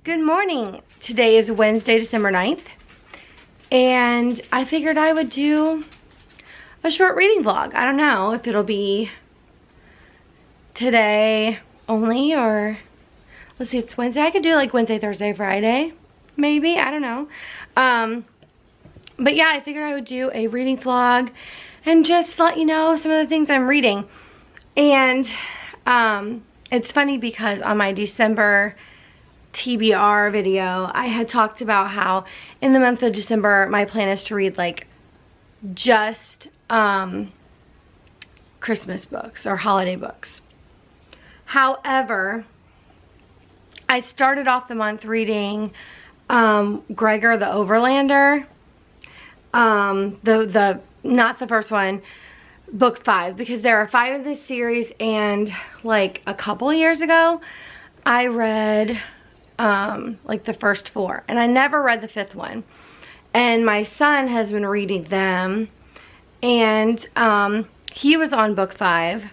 Good morning. Today is Wednesday, December 9th, and I figured I would do a short reading vlog. I don't know if it'll be today only or, let's see, it's Wednesday. I could do like Wednesday, Thursday, Friday, maybe. I don't know. But yeah, I figured I would do a reading vlog and just let you know some of the things I'm reading. And it's funny because on my December TBR video, I had talked about how in the month of December, my plan is to read like just Christmas books or holiday books. However, I started off the month reading Gregor the Overlander, not the first one, book 5, because there are 5 in this series, and like a couple years ago I read like the first 4, and I never read the 5th one, and my son has been reading them, and he was on book 5,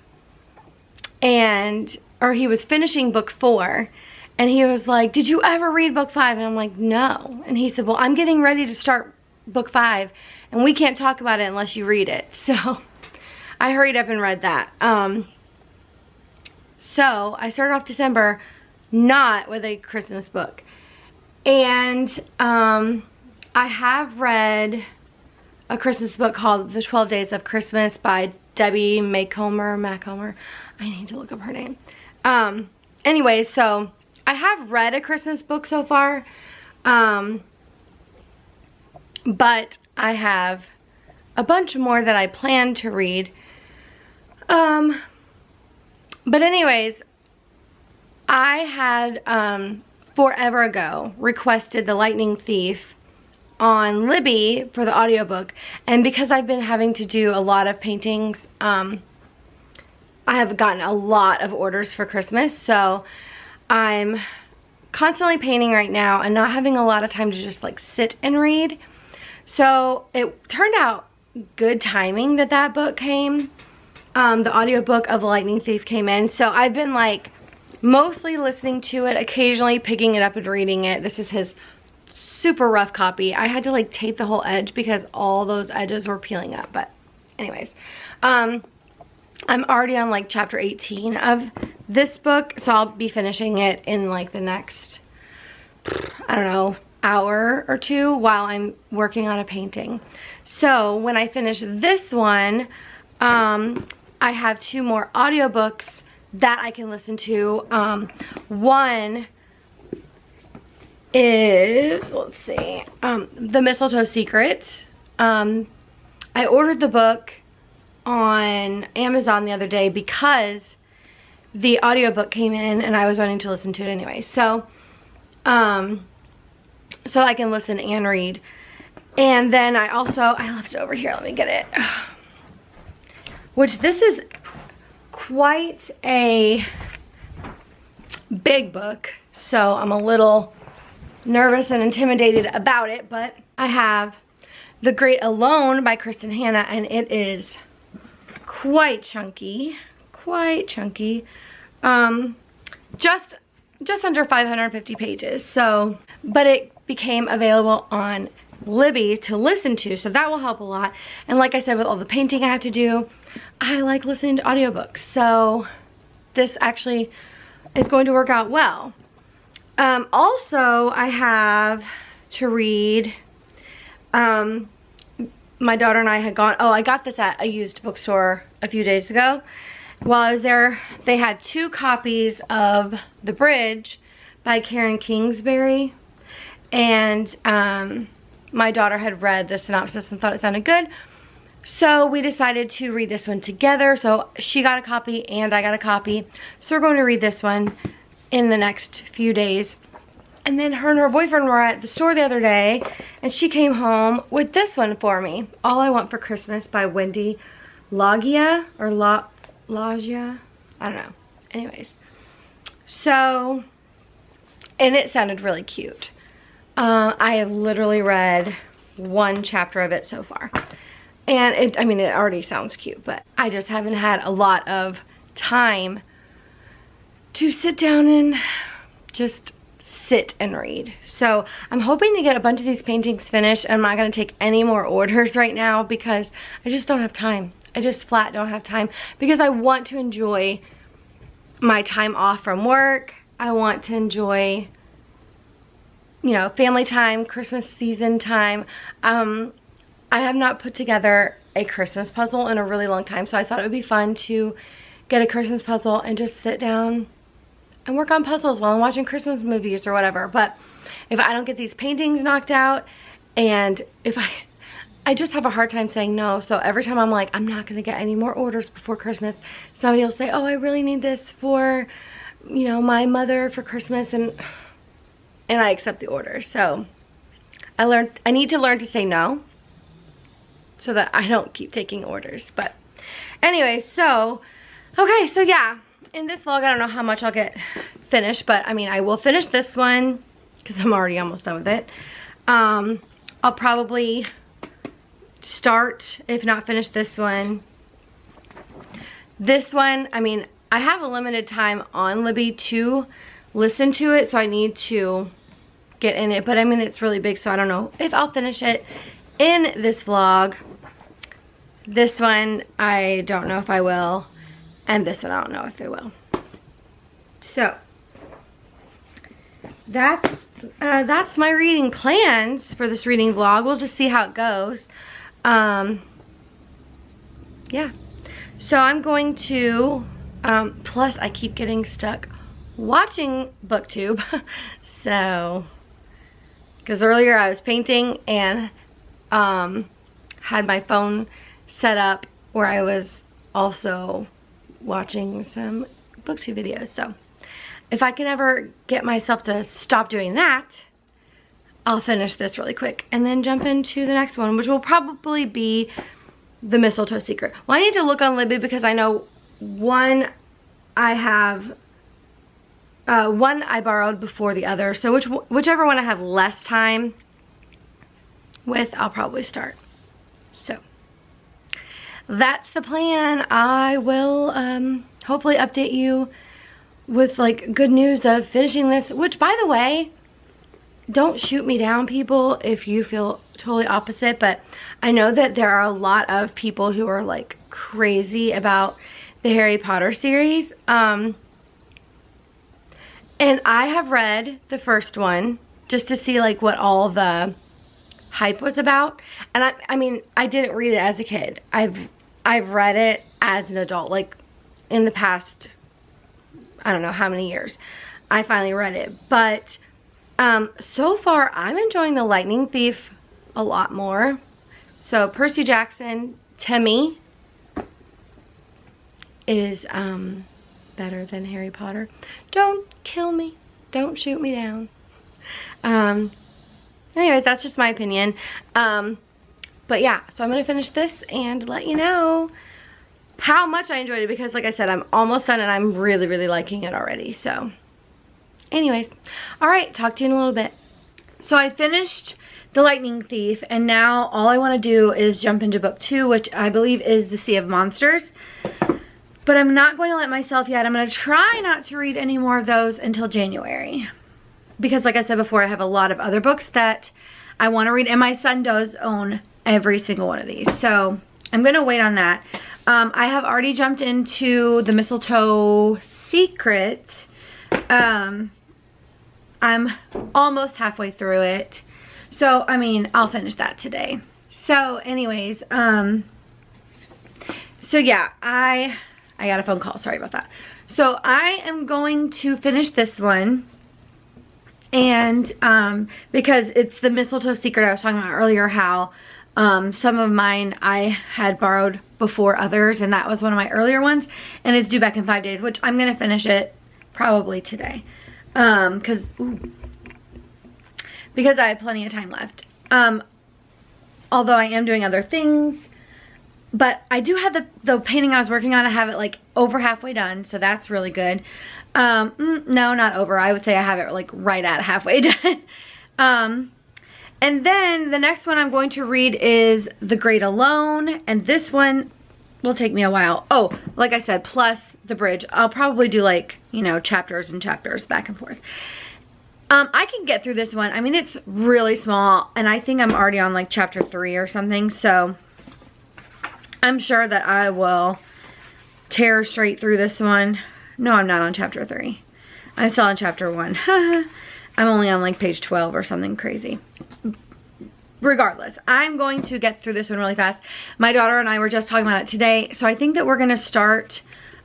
or he was finishing book 4, and he was like, did you ever read book 5? And I'm like, no. And he said, well, I'm getting ready to start book 5, and we can't talk about it unless you read it. So I hurried up and read that. So I started off December not with a Christmas book. And I have read a Christmas book called The 12 Days of Christmas by Debbie Macomber. I need to look up her name. Anyway, so I have read a Christmas book so far. But I have a bunch more that I plan to read. But anyways, I had forever ago requested The Lightning Thief on Libby for the audiobook, and because I've been having to do a lot of paintings, I have gotten a lot of orders for Christmas, so I'm constantly painting right now and not having a lot of time to just like sit and read. So it turned out good timing that that book came. The audiobook of The Lightning Thief came in, so I've been like mostly listening to it, occasionally picking it up and reading it. This is his super rough copy. I had to like tape the whole edge because all those edges were peeling up. But anyways, I'm already on like chapter 18 of this book, so I'll be finishing it in like the next, I don't know, hour or 2 while I'm working on a painting. So when I finish this one, I have 2 more audiobooks that I can listen to. One is, let's see, The Mistletoe Secret. I ordered the book on Amazon the other day because the audiobook came in and I was wanting to listen to it anyway. So I can listen and read. And then I left it over here, let me get it. Which this is quite a big book, so I'm a little nervous and intimidated about it, but I have The Great Alone by Kristen Hanna, and it is quite chunky, just under 550 pages. So, but it became available on Libby to listen to, so that will help a lot. And like I said, with all the painting I have to do, I like listening to audiobooks, so this actually is going to work out well. Also, I have to read, my daughter and I had gone, I got this at a used bookstore a few days ago. While I was there, they had 2 copies of The Bridge by Karen Kingsbury, and my daughter had read the synopsis and thought it sounded good, so we decided to read this one together. So she got a copy and I got a copy, so we're going to read this one in the next few days. And then her and her boyfriend were at the store the other day, and she came home with this one for me, All I Want for Christmas by Wendy Logia, or Logia, I don't know. Anyways, so, and it sounded really cute. I have literally read 1 chapter of it so far, and it already sounds cute, but I just haven't had a lot of time to sit down and just sit and read. So I'm hoping to get a bunch of these paintings finished. I'm not going to take any more orders right now because I just don't have time. I just flat don't have time because I want to enjoy my time off from work. I want to enjoy, you know, family time, Christmas season time. I have not put together a Christmas puzzle in a really long time, so I thought it would be fun to get a Christmas puzzle and just sit down and work on puzzles while I'm watching Christmas movies or whatever. But if I don't get these paintings knocked out, and if I just have a hard time saying no. So every time I'm like, I'm not gonna get any more orders before Christmas, somebody will say, oh, I really need this for, you know, my mother for Christmas, and I accept the order. So I need to learn to say no so that I don't keep taking orders. But anyway, so okay, so yeah, in this vlog I don't know how much I'll get finished, but I mean I will finish this one because I'm already almost done with it. I'll probably start, if not finish, this one. This one, I mean, I have a limited time on Libby to listen to it, so I need to get in it, but I mean it's really big, so I don't know if I'll finish it in this vlog. This one I don't know if I will, and this one I don't know if I will. So that's my reading plans for this reading vlog. We'll just see how it goes. Yeah, so I'm going to plus I keep getting stuck watching BookTube. So because earlier I was painting and had my phone set up where I was also watching some BookTube videos. So if I can ever get myself to stop doing that, I'll finish this really quick and then jump into the next one, which will probably be The Mistletoe Secret. Well, I need to look on Libby because I know one I have, one I borrowed before the other. So whichever one I have less time with, I'll probably start. So that's the plan. I will hopefully update you with like good news of finishing this, which by the way, don't shoot me down, people, if you feel totally opposite, but I know that there are a lot of people who are like crazy about the Harry Potter series. And I have read the first one just to see like what all the hype was about. And I mean, I didn't read it as a kid. I've read it as an adult, like in the past, I don't know how many years I finally read it. But so far I'm enjoying The Lightning Thief a lot more. So Percy Jackson to me is better than Harry Potter. Don't kill me, don't shoot me down. Anyways, that's just my opinion. But yeah, so I'm gonna finish this and let you know how much I enjoyed it, because like I said, I'm almost done and I'm really, really liking it already. So anyways, all right, talk to you in a little bit. So I finished The Lightning Thief, and now all I want to do is jump into book 2, which I believe is The Sea of Monsters. But I'm not going to let myself yet. I'm going to try not to read any more of those until January. Because like I said before, I have a lot of other books that I want to read, and my son does own every single one of these. So I'm going to wait on that. I have already jumped into The Mistletoe Secret. I'm almost halfway through it. So, I mean, I'll finish that today. So, anyways, so yeah, I got a phone call. Sorry about that. So, I am going to finish this one. And, because it's The Mistletoe Secret, I was talking about earlier how some of mine I had borrowed before others, and that was one of my earlier ones, and it's due back in 5 days, which I'm going to finish it probably today. Because I have plenty of time left. Although I am doing other things, but I do have the painting I was working on. I have it like over halfway done, so that's really good. No, not over. I would say I have it like right at halfway done. And then the next one I'm going to read is The Great Alone, and this one will take me a while. Oh, like I said, plus the bridge. I'll probably do like, you know, chapters and chapters back and forth. I can get through this one. I mean, it's really small, and I think I'm already on like chapter 3 or something, so I'm sure that I will tear straight through this one. No, I'm not on chapter 3. I'm still on chapter 1. I'm only on like page 12 or something crazy. Regardless, I'm going to get through this one really fast. My daughter and I were just talking about it today, so I think that we're gonna start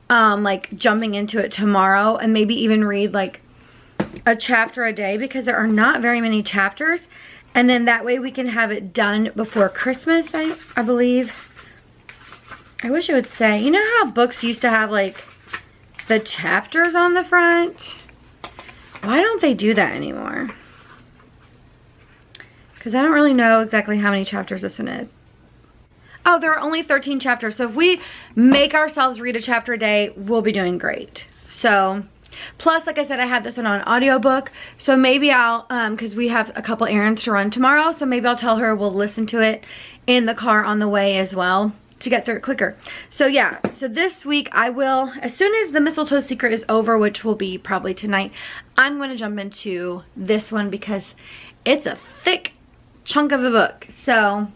like jumping into it tomorrow, and maybe even read like a chapter a day, because there are not very many chapters, and then that way we can have it done before Christmas, I believe. I wish it would say, you know how books used to have like the chapters on the front? Why don't they do that anymore? Because I don't really know exactly how many chapters this one is. Oh, there are only 13 chapters. So if we make ourselves read a chapter a day, we'll be doing great. So, plus, like I said, I have this one on audiobook. So maybe I'll, because we have a couple errands to run tomorrow. So maybe I'll tell her we'll listen to it in the car on the way as well, to get through it quicker. So yeah, so this week I will, as soon as The Mistletoe Secret is over, which will be probably tonight, I'm going to jump into this one because it's a thick chunk of a book. So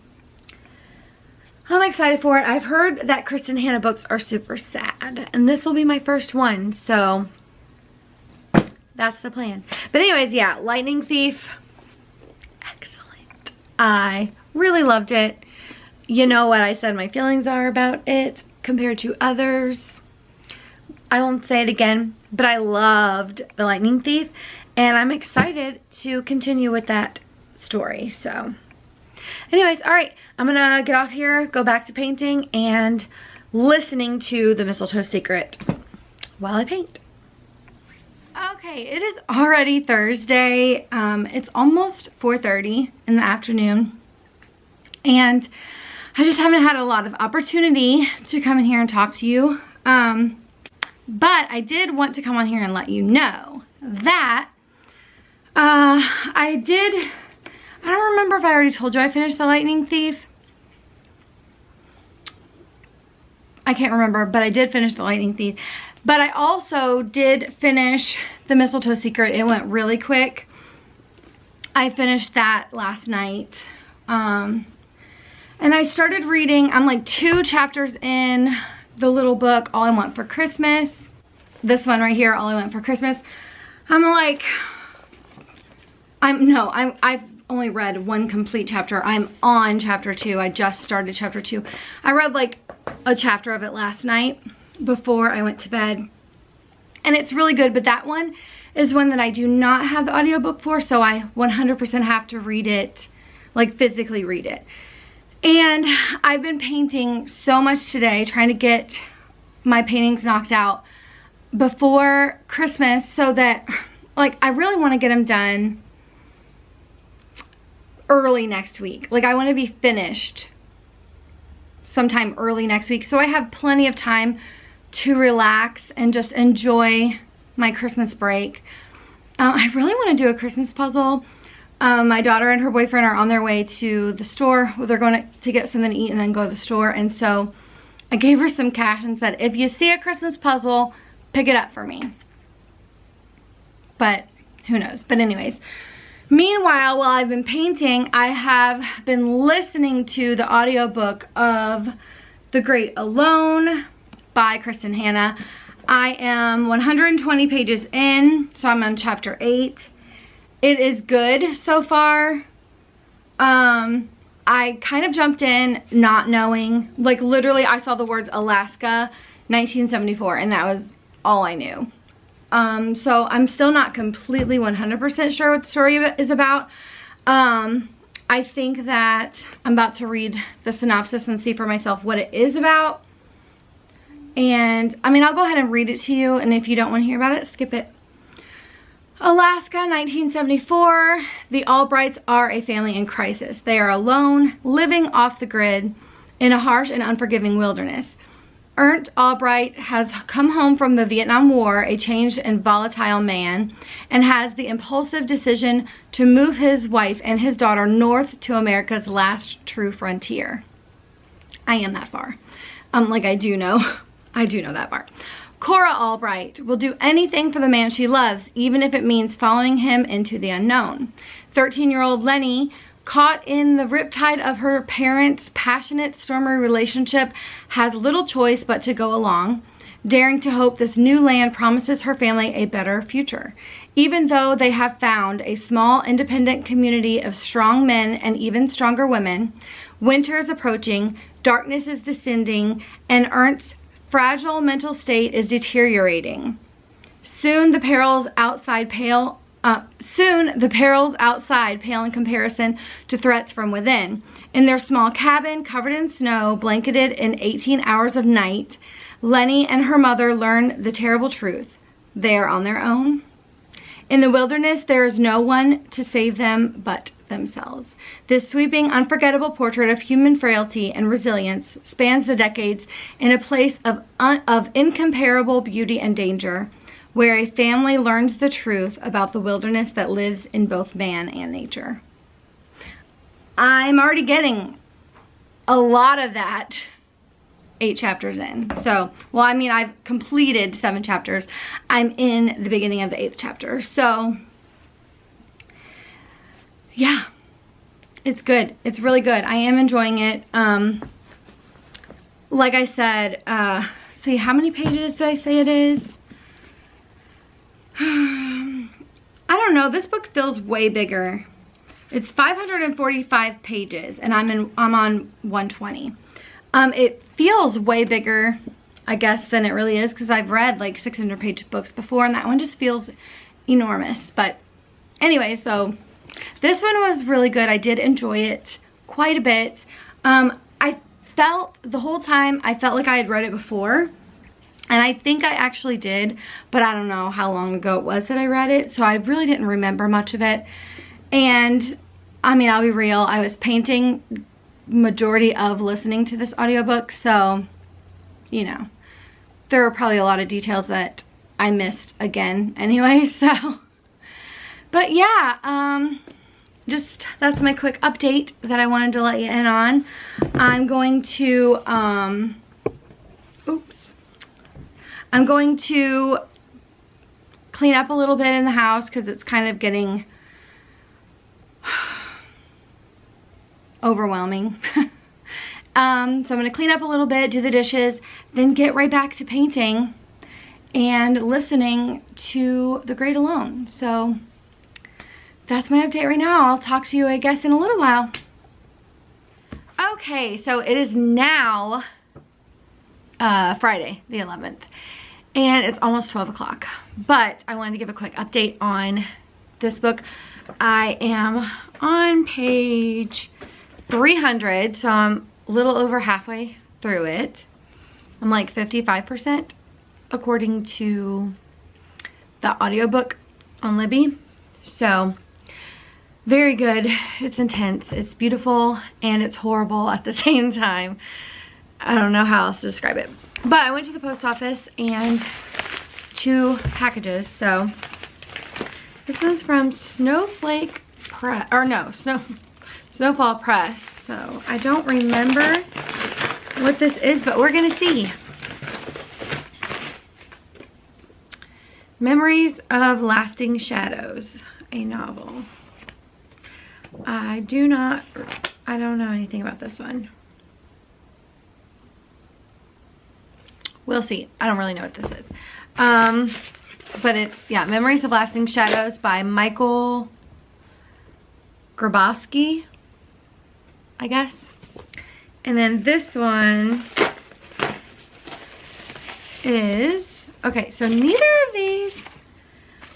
I'm excited for it. I've heard that Kristin Hannah books are super sad, and this will be my first one, so that's the plan. But anyways, yeah, Lightning Thief, excellent. I really loved it. You know what I said my feelings are about it compared to others. I won't say it again, but I loved The Lightning Thief, and I'm excited to continue with that story. So anyways, all right, I'm gonna get off here, go back to painting and listening to The Mistletoe Secret while I paint. Okay, it is already Thursday. It's almost 4:30 in the afternoon, and I just haven't had a lot of opportunity to come in here and talk to you. But I did want to come on here and let you know that I don't remember if I already told you I finished The Lightning Thief. I can't remember, but I did finish The Lightning Thief. But I also did finish The Mistletoe Secret. It went really quick. I finished that last night. And I started reading, I'm like 2 chapters in the little book, All I Want for Christmas. This one right here, All I Want for Christmas. I've only read 1 complete chapter. I'm on chapter 2. I just started chapter 2. I read like a chapter of it last night before I went to bed. And it's really good, but that one is one that I do not have the audiobook for, so I 100% have to read it, like physically read it. And I've been painting so much today, trying to get my paintings knocked out before Christmas, so that, like, I really want to get them done early next week. Like, I want to be finished sometime early next week, so I have plenty of time to relax and just enjoy my Christmas break. I really want to do a Christmas puzzle. My daughter and her boyfriend are on their way to the store. They're going to get something to eat and then go to the store. And so I gave her some cash and said, if you see a Christmas puzzle, pick it up for me. But who knows? But anyways, meanwhile, while I've been painting, I have been listening to the audiobook of The Great Alone by Kristin Hannah. I am 120 pages in, so I'm on chapter 8. It is good so far. I kind of jumped in not knowing, like literally I saw the words Alaska 1974 and that was all I knew. So I'm still not completely 100% sure what the story is about. I think that I'm about to read the synopsis and see for myself what it is about. And I mean, I'll go ahead and read it to you, and if you don't want to hear about it, skip it. Alaska, 1974. The Albrights are a family in crisis. They are alone, living off the grid in a harsh and unforgiving wilderness. Ernst Albright has come home from the Vietnam War, a changed and volatile man, and has the impulsive decision to move his wife and his daughter north to America's last true frontier. I am that far. I do know that part. Cora Albright will do anything for the man she loves, even if it means following him into the unknown. 13-year-old Lenny, caught in the riptide of her parents' passionate, stormy relationship, has little choice but to go along, daring to hope this new land promises her family a better future. Even though they have found a small, independent community of strong men and even stronger women, winter is approaching, darkness is descending, and Ernst's fragile mental state is deteriorating. Soon the perils outside pale in comparison to threats from within. In their small cabin, covered in snow, blanketed in 18 hours of night, Lenny and her mother learn the terrible truth. They are on their own. In the wilderness, there is no one to save them but themselves. This sweeping, unforgettable portrait of human frailty and resilience spans the decades in a place of incomparable beauty and danger, where a family learns the truth about the wilderness that lives in both man and nature. I'm already getting a lot of that 8 chapters in. So, well, I mean, I've completed 7 chapters. I'm in the beginning of the 8th chapter. So, yeah, it's good. It's really good. I am enjoying it. Like I said, see, how many pages did I say it is? I don't know. This book feels way bigger. It's 545 pages, and I'm on 120. It feels way bigger, I guess, than it really is, because I've read like 600-page books before, and that one just feels enormous. But anyway, so this one was really good. I did enjoy it quite a bit. I felt the whole time, I felt like I had read it before. And I think I actually did, but I don't know how long ago it was that I read it, so I really didn't remember much of it. And I mean, I'll be real, I was painting majority of listening to this audiobook, so you know, there were probably a lot of details that I missed again anyway, so. But yeah, just that's my quick update that I wanted to let you in on. I'm going to I'm going to clean up a little bit in the house because it's kind of getting overwhelming. So I'm going to clean up a little bit, do the dishes, then get right back to painting and listening to The Great Alone. So that's my update right now. I'll talk to you, I guess, in a little while. Okay, so it is now Friday the 11th. And it's almost 12 o'clock. But I wanted to give a quick update on this book. I am on page 300, so I'm a little over halfway through it. I'm like 55% according to the audiobook on Libby. So, very good. It's intense, it's beautiful, and it's horrible at the same time. I don't know how else to describe it. But I went to the post office and 2 packages. So this one's from Snowflake Press, or no, Snowfall Press. So I don't remember what this is, but we're gonna see. Memories of Lasting Shadows, a novel. I don't know anything about this one. We'll see. I don't really know what this is. But it's, yeah, Memories of Lasting Shadows by Michael Grabowski, I guess. And then this one is, okay, so neither of these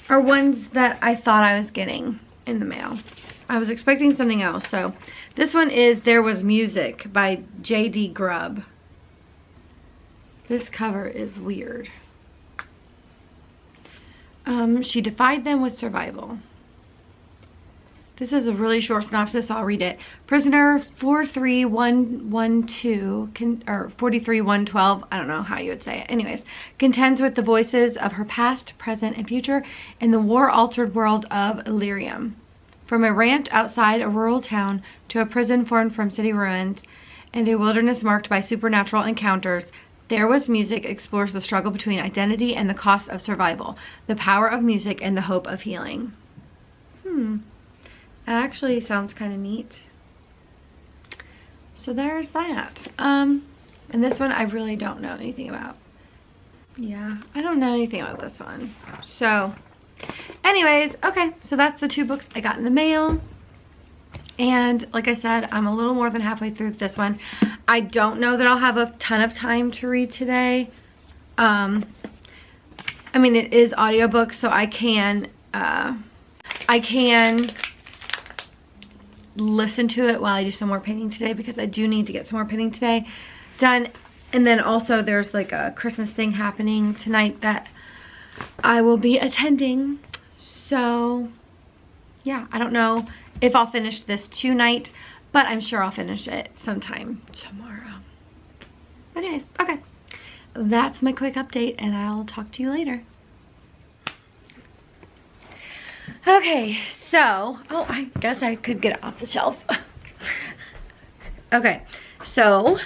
are ones that I thought I was getting in the mail. I was expecting something else. So this one is There Was Music by J.D. Grubb. This cover is weird. She defied them with survival. This is a really short synopsis, so I'll read it. Prisoner 43112, or 43112, I don't know how you would say it. Anyways, contends with the voices of her past, present, and future in the war-altered world of Illyrium. From a ranch outside a rural town to a prison formed from city ruins and a wilderness marked by supernatural encounters, There Was Music explores the struggle between identity and the cost of survival, the power of music and the hope of healing. That actually sounds kind of neat. So there's that. And this one I really don't know anything about. Yeah, I don't know anything about this one. So anyways, okay, so that's the 2 books I got in the mail. And like I said, I'm a little more than halfway through this one. I don't know that I'll have a ton of time to read today. I mean, it is audiobook, so I can listen to it while I do some more painting today, because I do need to get some more painting today done. And then also there's like a Christmas thing happening tonight that I will be attending. So yeah, I don't know if I'll finish this tonight, but I'm sure I'll finish it sometime tomorrow. But anyways, okay. That's my quick update, and I'll talk to you later. Okay, so, oh, I guess I could get it off the shelf. Okay, so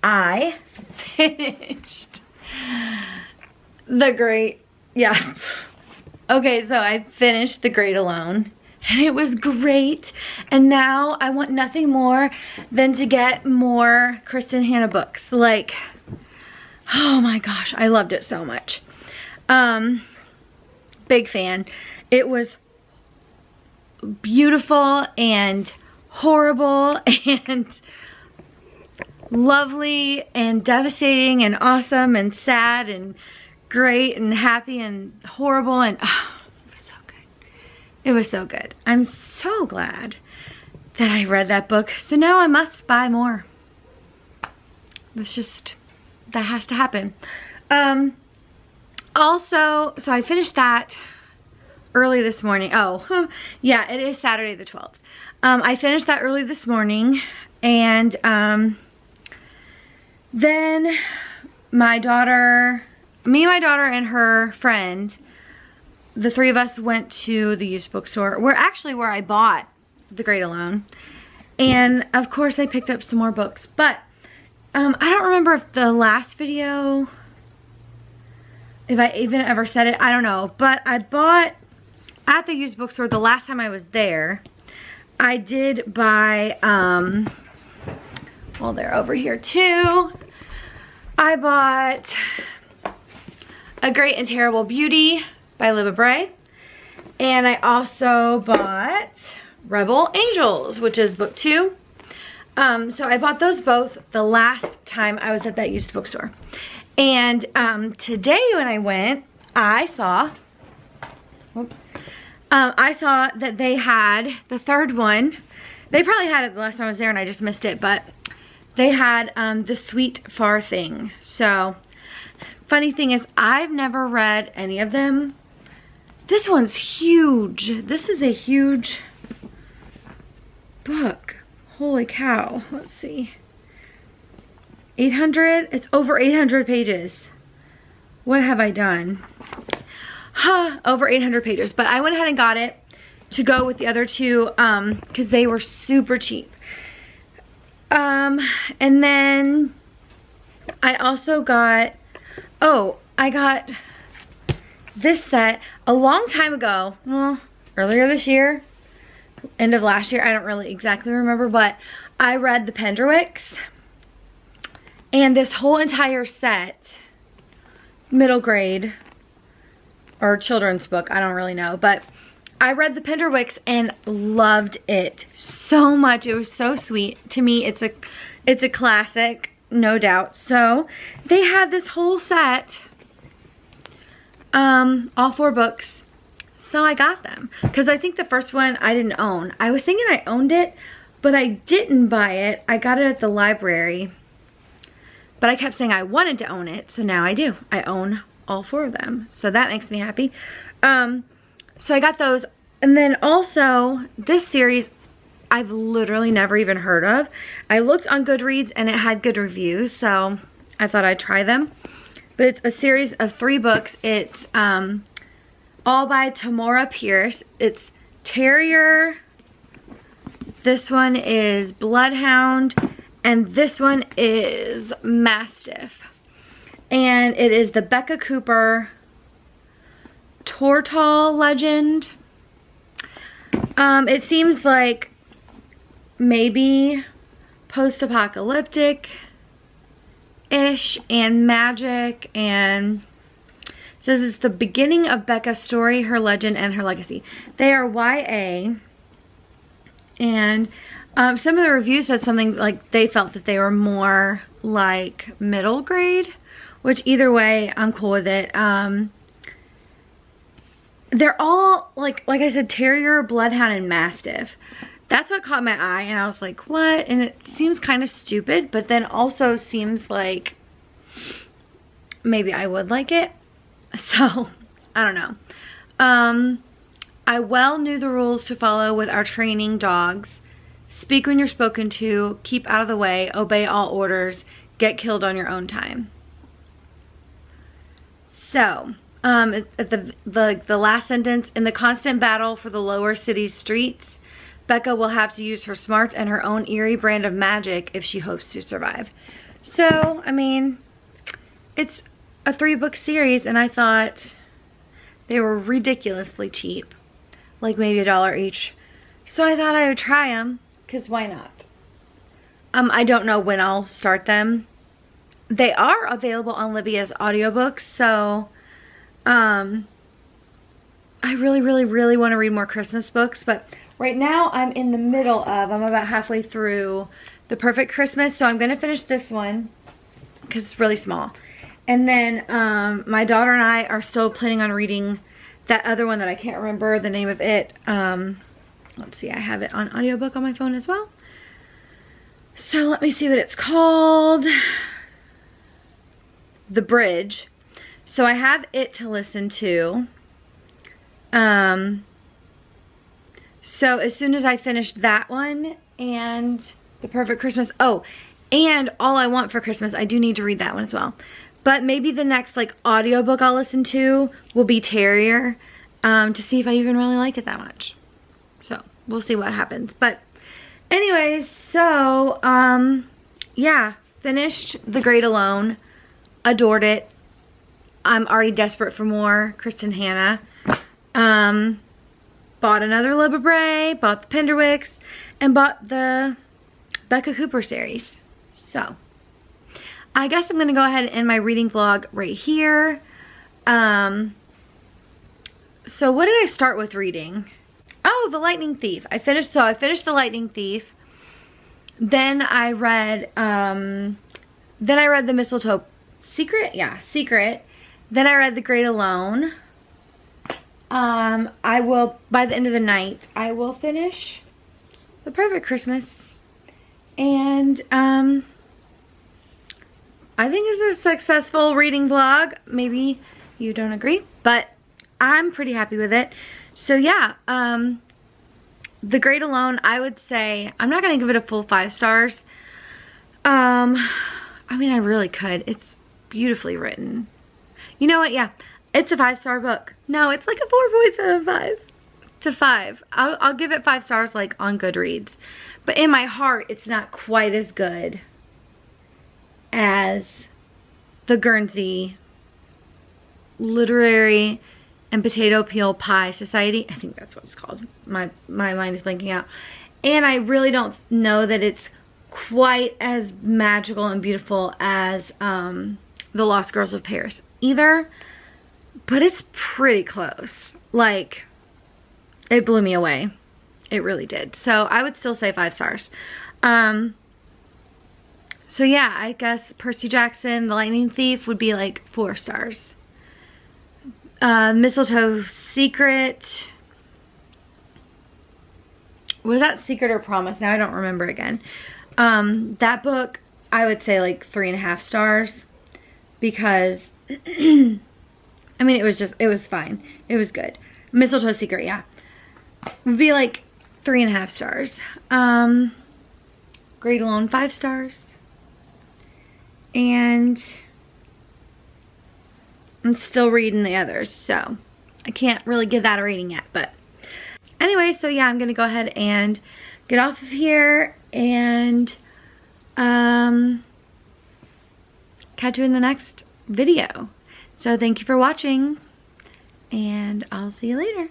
I finished The Great, yeah. Okay, so I finished The Great Alone, and it was great. And now I want nothing more than to get more Kristin Hannah books. Like, oh my gosh, I loved it so much. Big fan. It was beautiful and horrible and lovely and devastating and awesome and sad and great and happy and horrible, and oh, it was so good. It was so good. I'm so glad that I read that book. So now I must buy more. It's just, that has to happen. Also, so I finished that early this morning. Oh, yeah, it is Saturday the 12th. I finished that early this morning, and then my daughter, me, my daughter, and her friend, the 3 of us went to the used bookstore, where I bought The Great Alone. And of course I picked up some more books, but I don't remember if the last video, if I even ever said it, I don't know. But I bought at the used bookstore the last time I was there. I did buy, well, they're over here too. I bought A Great and Terrible Beauty by Libba Bray. And I also bought Rebel Angels, which is book 2. So I bought those both the last time I was at that used bookstore. And today when I went, I saw, whoops, I saw that they had the 3rd one. They probably had it the last time I was there and I just missed it, but they had The Sweet Far Thing. So, funny thing is, I've never read any of them. This one's huge. This is a huge book. Holy cow. Let's see. 800? It's over 800 pages. What have I done? Over 800 pages. But I went ahead and got it to go with the other 2 because they were super cheap. And then I also got, I got this set a long time ago. Well, earlier this year, end of last year, I don't really exactly remember, but I read the Pendrewicks, and this whole entire set, middle grade or children's book, I don't really know, but I read the Pendrewicks and loved it so much. It was so sweet. To me, it's a classic, no doubt. So they had this whole set, all 4 books. So I got them because I think the first one I didn't own. I was thinking I owned it, but I didn't buy it. I got it at the library, but I kept saying I wanted to own it, so now I do. I own all 4 of them, so that makes me happy. So I got those. And then also this series I've literally never even heard of. I looked on Goodreads and it had good reviews, so I thought I'd try them. But it's a series of 3 books. It's all by Tamora Pierce. It's Terrier, this one is Bloodhound, and this one is Mastiff. And it is the Becca Cooper Tortall Legend. It seems like maybe post-apocalyptic-ish and magic, and it says it's the beginning of Becca's story, her legend, and her legacy. They are YA, and some of the reviews said something like they felt that they were more like middle grade, which either way, I'm cool with it. They're all, like I said, Terrier, Bloodhound, and Mastiff. That's what caught my eye, and I was like, what? And it seems kind of stupid, but then also seems like maybe I would like it. So, I don't know. I well knew the rules to follow with our training dogs. Speak when you're spoken to, keep out of the way, obey all orders, get killed on your own time. So, at the last sentence, in the constant battle for the lower city's streets, Becca will have to use her smarts and her own eerie brand of magic if she hopes to survive. So, I mean, it's a 3-book series, and I thought they were ridiculously cheap, like maybe $1 each. So I thought I would try them, because why not? I don't know when I'll start them. They are available on Libby as audiobooks, so I really want to read more Christmas books, but right now I'm in the middle of, I'm about halfway through The Perfect Christmas, so I'm going to finish this one because it's really small. And then my daughter and I are still planning on reading that other one that I can't remember the name of it. Let's see, I have it on audiobook on my phone as well. So let me see what it's called. The Bridge. So I have it to listen to. So as soon as I finish that one and The Perfect Christmas, oh, and All I Want for Christmas, I do need to read that one as well. But maybe the next like audiobook I'll listen to will be Terrier, to see if I even really like it that much. So we'll see what happens. But anyways, so yeah, finished The Great Alone, adored it. I'm already desperate for more Kristen Hanna. Bought another Loba Bray, bought the Penderwicks, and bought the Becca Cooper series. So I guess I'm gonna go ahead and end my reading vlog right here. So what did I start with reading? Oh, The Lightning Thief. I finished The Lightning Thief. Then I read The Mistletoe Secret. Yeah, Secret. Then I read The Great Alone. I will, by the end of the night, I will finish The Perfect Christmas. And I think it's a successful reading vlog. Maybe you don't agree, but I'm pretty happy with it. So yeah, The Great Alone, I would say, I'm not going to give it a full 5 stars. I mean, I really could. It's beautifully written. You know what? Yeah, it's a 5-star book. No, it's like a 4.75 to 5. I'll give it 5 stars like on Goodreads. But in my heart, it's not quite as good as the Guernsey Literary and Potato Peel Pie Society. I think that's what it's called. My mind is blanking out. And I really don't know that it's quite as magical and beautiful as The Lost Girls of Paris either. But it's pretty close. Like, it blew me away. It really did. So I would still say 5 stars. So yeah, I guess Percy Jackson, The Lightning Thief would be like 4 stars. Mistletoe Secret. Was that Secret or Promise? Now I don't remember again. That book, I would say like 3.5 stars. Because, I mean, it was fine. It was good. Mistletoe Secret, yeah. Would be like 3.5 stars. Great Alone, 5 stars. And I'm still reading the others, so I can't really give that a rating yet. But anyway, so yeah, I'm gonna go ahead and get off of here and catch you in the next video. So thank you for watching, and I'll see you later.